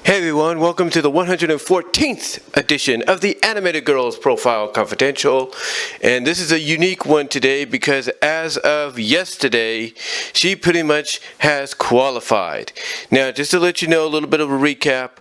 Hey everyone, welcome to the 114th edition of the Animated Girls Profile Confidential. And this is a unique one today because as of yesterday, she pretty much has qualified. Now, just to let you know a little bit of a recap,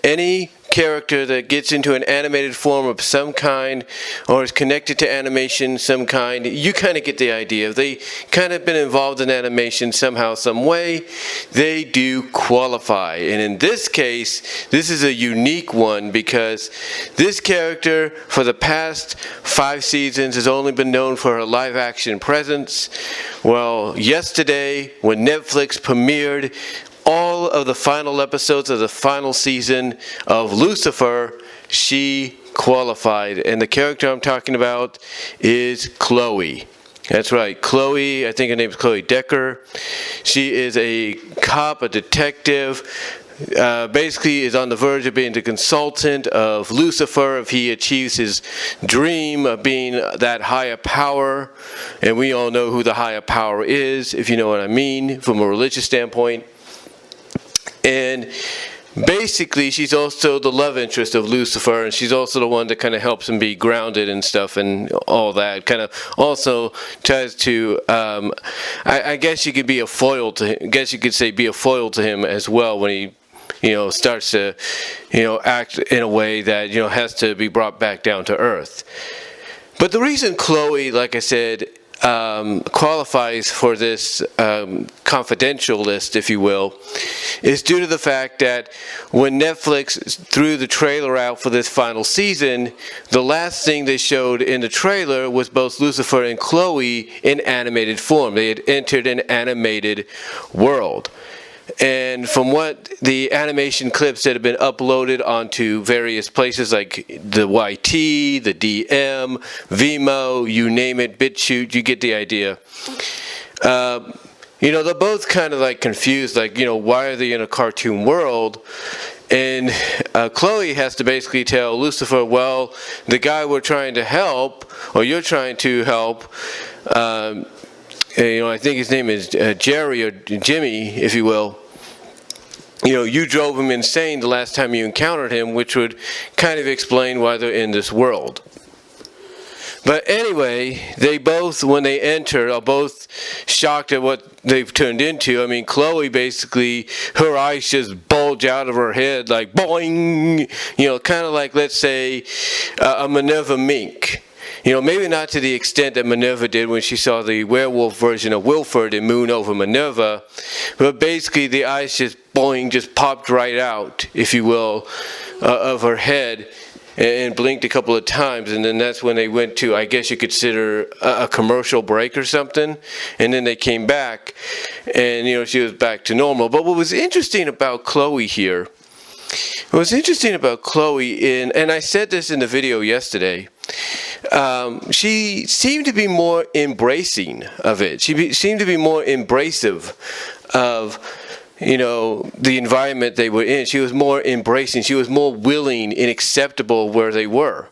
any character that gets into an animated form of some kind or is connected to animation some kind, you kind of get the idea. If they kind of been involved in animation somehow, some way, they do qualify. And in this case, this is a unique one because this character for the past 5 seasons has only been known for her live action presence. Well, yesterday when Netflix premiered all of the final episodes of the final season of Lucifer, she qualified. And the character I'm talking about is Chloe. That's right, Chloe, I think her name is Chloe Decker. She is a cop, a detective, basically is on the verge of being the consultant of Lucifer if he achieves his dream of being that higher power. And we all know who the higher power is, if you know what I mean, from a religious standpoint. And basically, she's also the love interest of Lucifer, and she's also the one that kind of helps him be grounded and stuff and all that. Kind of also tries to, I guess you could be a foil to him. I guess you could say be a foil to him as well when he, starts to, act in a way that, has to be brought back down to earth. But the reason Chloe, like I said, qualifies for this confidential list, if you will, is due to the fact that when Netflix threw the trailer out for this final season, the last thing they showed in the trailer was both Lucifer and Chloe in animated form. They had entered an animated world. And from what the animation clips that have been uploaded onto various places like the YT, the DM, Vimeo, you name it, BitChute, you get the idea. They're both kind of like confused, like, why are they in a cartoon world? And Chloe has to basically tell Lucifer, well, the guy we're trying to help, or you're trying to help, I think his name is Jerry or Jimmy, if you will. You drove him insane the last time you encountered him, which would kind of explain why they're in this world. But anyway, they both, when they enter, are both shocked at what they've turned into. I mean, Chloe basically, her eyes just bulge out of her head like boing, kind of like, let's say, a Minerva mink. Maybe not to the extent that Minerva did when she saw the werewolf version of Wilford in Moon Over Minerva, but basically the eyes just boing, just popped right out, if you will, of her head and blinked a couple of times, and then that's when they went to, I guess you could consider a commercial break or something, and then they came back, and she was back to normal. But what was interesting about Chloe here, and I said this in the video yesterday, she seemed to be more embracing of it. She seemed to be more embracive of, the environment they were in. She was more embracing. She was more willing and acceptable where they were.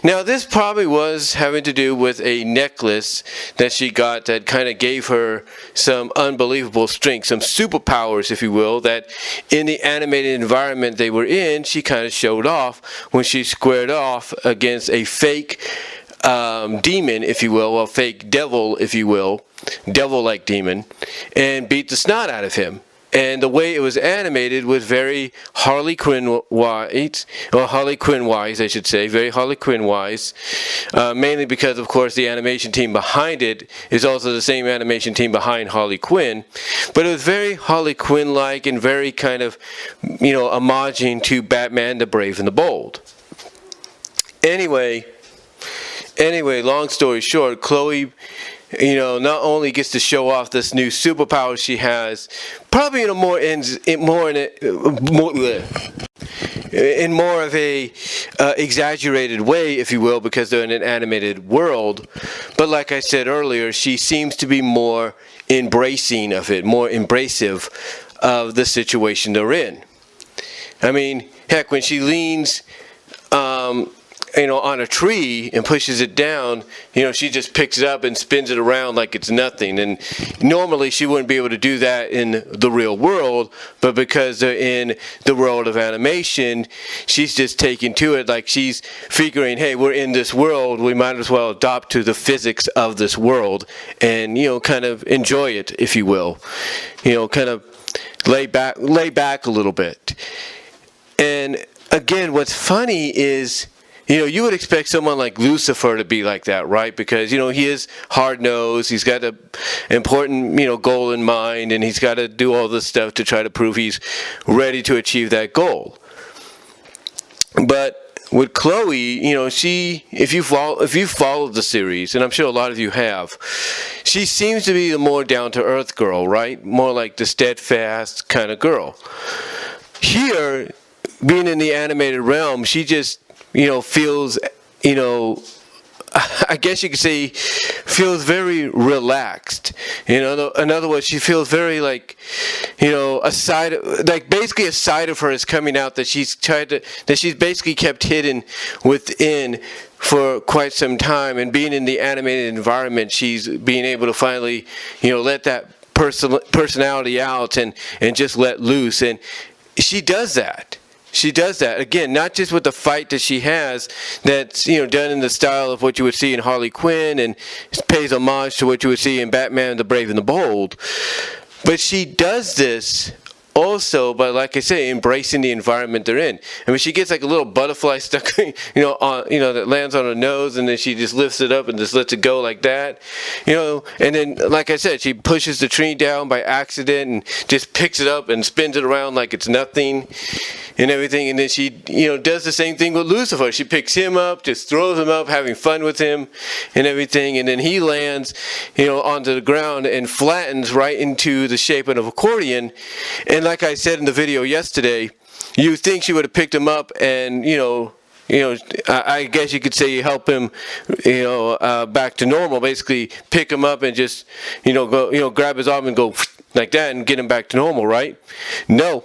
Now, this probably was having to do with a necklace that she got that kind of gave her some unbelievable strength, some superpowers, if you will, that in the animated environment they were in, she kind of showed off when she squared off against a fake demon, if you will, or fake devil, if you will, devil-like demon, and beat the snot out of him. And the way it was animated was very Harley Quinn-wise, or Harley Quinn-wise, I should say, very Harley Quinn-wise, mainly because, of course, the animation team behind it is also the same animation team behind Harley Quinn. But it was very Harley Quinn-like and very kind of, homaging to Batman the Brave and the Bold. Anyway, long story short, Chloe, not only gets to show off this new superpower she has, probably in more of a exaggerated way, if you will, because they're in an animated world. But like I said earlier, she seems to be more embracing of it, more embracive of the situation they're in. I mean, heck, when she leans on a tree and pushes it down, she just picks it up and spins it around like it's nothing. And normally she wouldn't be able to do that in the real world, but because they're in the world of animation, she's just taking to it like she's figuring, hey, we're in this world, we might as well adopt to the physics of this world and, kind of enjoy it, if you will. Kind of lay back a little bit. And again, what's funny is, you would expect someone like Lucifer to be like that, right? Because, he is hard-nosed, he's got an important, goal in mind, and he's got to do all this stuff to try to prove he's ready to achieve that goal. But with Chloe, if you followed the series, and I'm sure a lot of you have, she seems to be the more down-to-earth girl, right? More like the steadfast kind of girl. Here, being in the animated realm, she just feels, I guess you could say, feels very relaxed. In other words, she feels very like, basically a side of her is coming out that she's basically kept hidden within for quite some time. And being in the animated environment, she's being able to finally, let that personality out and just let loose. And she does that. She does that, again, not just with the fight that she has that's, done in the style of what you would see in Harley Quinn and pays homage to what you would see in Batman, the Brave and the Bold. But she does this also by, like I say, embracing the environment they're in. I mean, she gets like a little butterfly stuck, that lands on her nose, and then she just lifts it up and just lets it go like that, and then, like I said, she pushes the tree down by accident and just picks it up and spins it around like it's nothing and everything. And then she, does the same thing with Lucifer. She picks him up, just throws him up, having fun with him and everything. And then he lands, onto the ground and flattens right into the shape of an accordion. And like I said in the video yesterday, you think she would have picked him up and, I guess you could say help him, back to normal. Basically, pick him up and just, go, grab his arm and go like that and get him back to normal, right? No.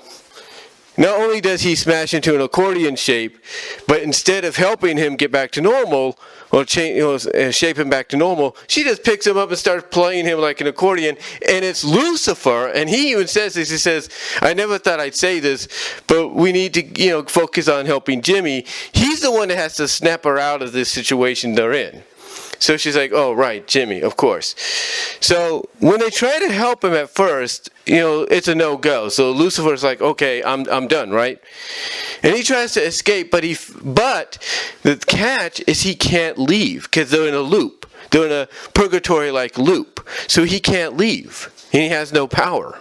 Not only does he smash into an accordion shape, but instead of helping him get back to normal or shape him back to normal, she just picks him up and starts playing him like an accordion. And it's Lucifer, and he even says this. He says, "I never thought I'd say this, but we need to, focus on helping Jimmy." He's the one that has to snap her out of this situation they're in. So she's like, oh, right, Jimmy, of course. So when they try to help him at first, it's a no-go. So Lucifer's like, okay, I'm done, right? And he tries to escape, but the catch is he can't leave because they're in a loop. They're in a purgatory-like loop. So he can't leave. And he has no power,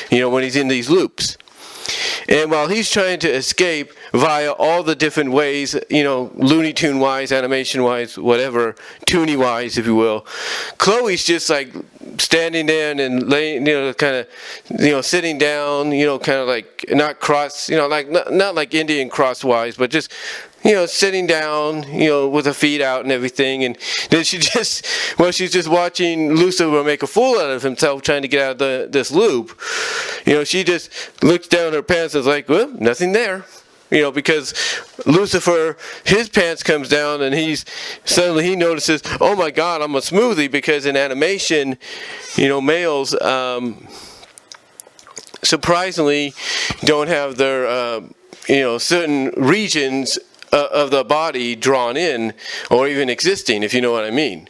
when he's in these loops. And while he's trying to escape via all the different ways, Looney Tune-wise, animation-wise, whatever, Toonie-wise, if you will, Chloe's just like standing there and laying, kind of, sitting down, kind of like not cross, like not like Indian crosswise, but just, sitting down, with her feet out and everything. And then she's just watching Lucifer make a fool out of himself trying to get out of this loop. She just looks down her pants and is like, well, nothing there. Because Lucifer, his pants comes down and suddenly he notices, oh my God, I'm a smoothie, because in animation, males, surprisingly don't have their, certain regions of the body drawn in or even existing, if you know what I mean.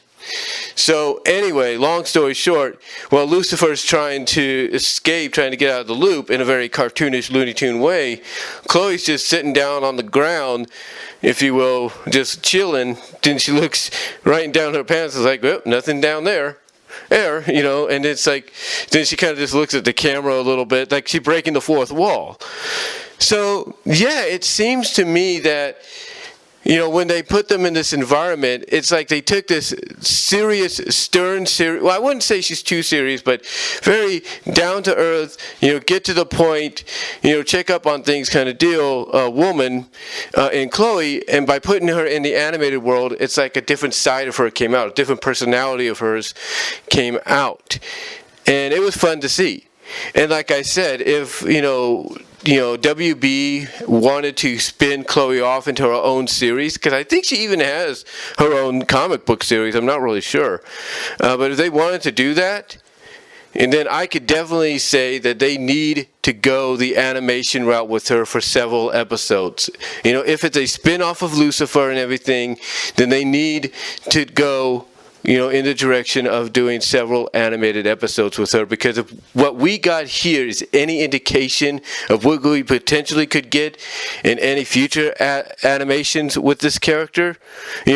So anyway, long story short, while Lucifer's trying to escape, trying to get out of the loop in a very cartoonish Looney Tune way, Chloe's just sitting down on the ground, if you will, just chilling. Then she looks right down her pants and is like, well, nothing down there. And it's like, then she kind of just looks at the camera a little bit, like she's breaking the fourth wall. So, yeah, it seems to me that, when they put them in this environment, it's like they took this serious, stern, well, I wouldn't say she's too serious, but very down to earth, get to the point, check up on things kind of deal, woman in Chloe, and by putting her in the animated world, it's like a different side of her came out, a different personality of hers came out. And it was fun to see. And like I said, if, WB wanted to spin Chloe off into her own series, because I think she even has her own comic book series. I'm not really sure. But if they wanted to do that, and then I could definitely say that they need to go the animation route with her for several episodes. If it's a spin-off of Lucifer and everything, then they need to go in the direction of doing several animated episodes with her, because if what we got here is any indication of what we potentially could get in any future animations with this character,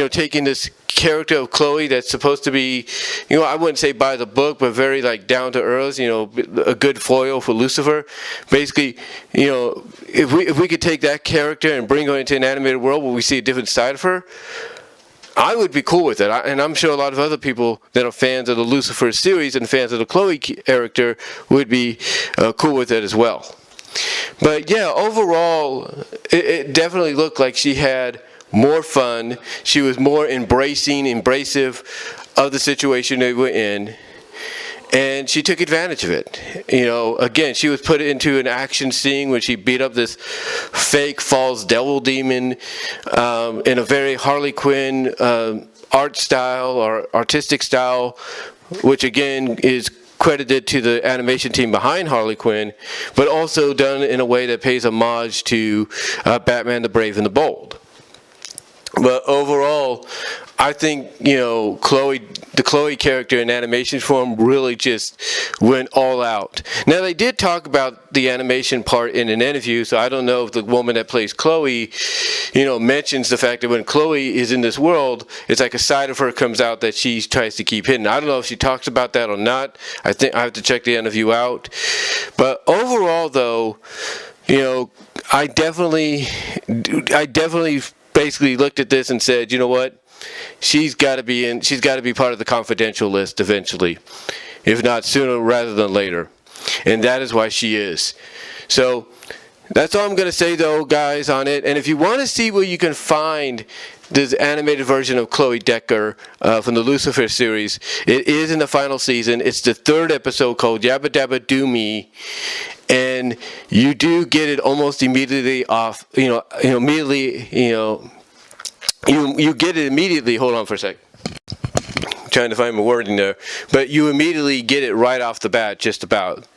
taking this character of Chloe that's supposed to be, I wouldn't say by the book, but very down to earth, a good foil for Lucifer. Basically, if we could take that character and bring her into an animated world where we see a different side of her, I would be cool with it, and I'm sure a lot of other people that are fans of the Lucifer series and fans of the Chloe character would be cool with it as well. But yeah, overall, it definitely looked like she had more fun. She was more embracive of the situation they were in, and she took advantage of it. Again, she was put into an action scene where she beat up this fake false devil demon in a very Harley Quinn art style or artistic style, which again is credited to the animation team behind Harley Quinn, but also done in a way that pays homage to Batman the Brave and the Bold. But overall, I think, the Chloe character in animation form really just went all out. Now, they did talk about the animation part in an interview, so I don't know if the woman that plays Chloe, mentions the fact that when Chloe is in this world, it's like a side of her comes out that she tries to keep hidden. I don't know if she talks about that or not. I think I have to check the interview out. But overall, though, I definitely basically looked at this and said, you know what? She's got to be part of the confidential list eventually, if not sooner rather than later. And that is why she is. So that's all I'm going to say, though, guys, on it. And if you want to see where you can find this animated version of Chloe Decker from the Lucifer series, it is in the final season. It's the 3rd episode called Yabba-Dabba-Do-Me. And you do get it almost immediately off, you get it immediately. Hold on for a sec. I'm trying to find my wording there. But you immediately get it right off the bat, just about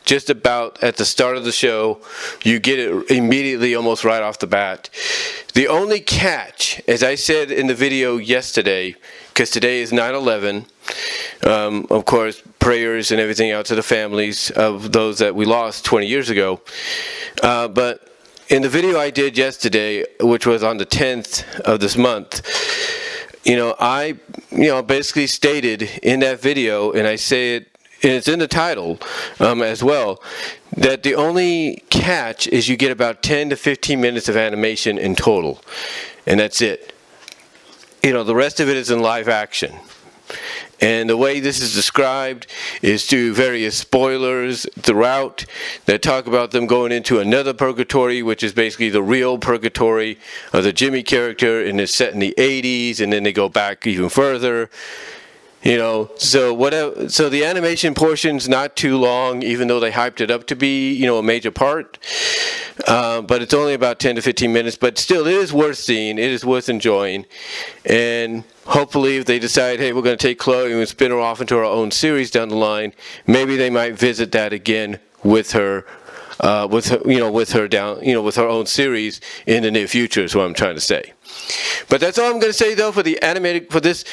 at the start of the show. You get it immediately, almost right off the bat. The only catch, as I said in the video yesterday, because today is 9/11, of course, prayers and everything out to the families of those that we lost 20 years ago. But in the video I did yesterday, which was on the 10th of this month, I basically stated in that video, and I say it, and it's in the title as well, that the only catch is you get about 10 to 15 minutes of animation in total, and that's it. The rest of it is in live action. And the way this is described is through various spoilers throughout that talk about them going into another purgatory, which is basically the real purgatory of the Jimmy character, and it's set in the 80s, and then they go back even further. So the animation portion's not too long, even though they hyped it up to be, a major part. But it's only about 10 to 15 minutes. But still, it is worth seeing. It is worth enjoying. And hopefully, if they decide, hey, we're going to take Chloe and spin her off into her own series down the line, maybe they might visit that again with her. With her own series in the near future is what I'm trying to say. But that's all I'm going to say, though, for this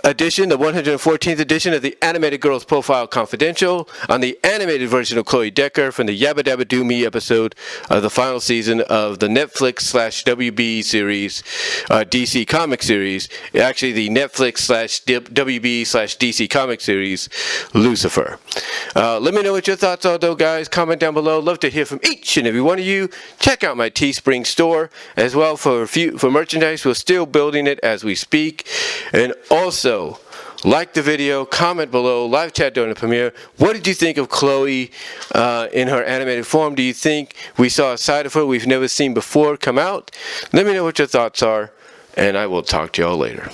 edition, the 114th edition of the Animated Girls Profile Confidential, on the animated version of Chloe Decker from the Yabba-Dabba-Do-Me episode of the final season of the Netflix/WB series, DC comic series, actually the Netflix/WB/DC comic series, Lucifer. Let me know what your thoughts are, though, guys. Comment down below. Love to hear from each and every one of you. Check out my Teespring store as well for merchandise. We're still building it as we speak. And also, like the video, comment below, live chat during the premiere. What did you think of Chloe in her animated form? Do you think we saw a side of her we've never seen before come out? Let me know what your thoughts are, and I will talk to y'all later.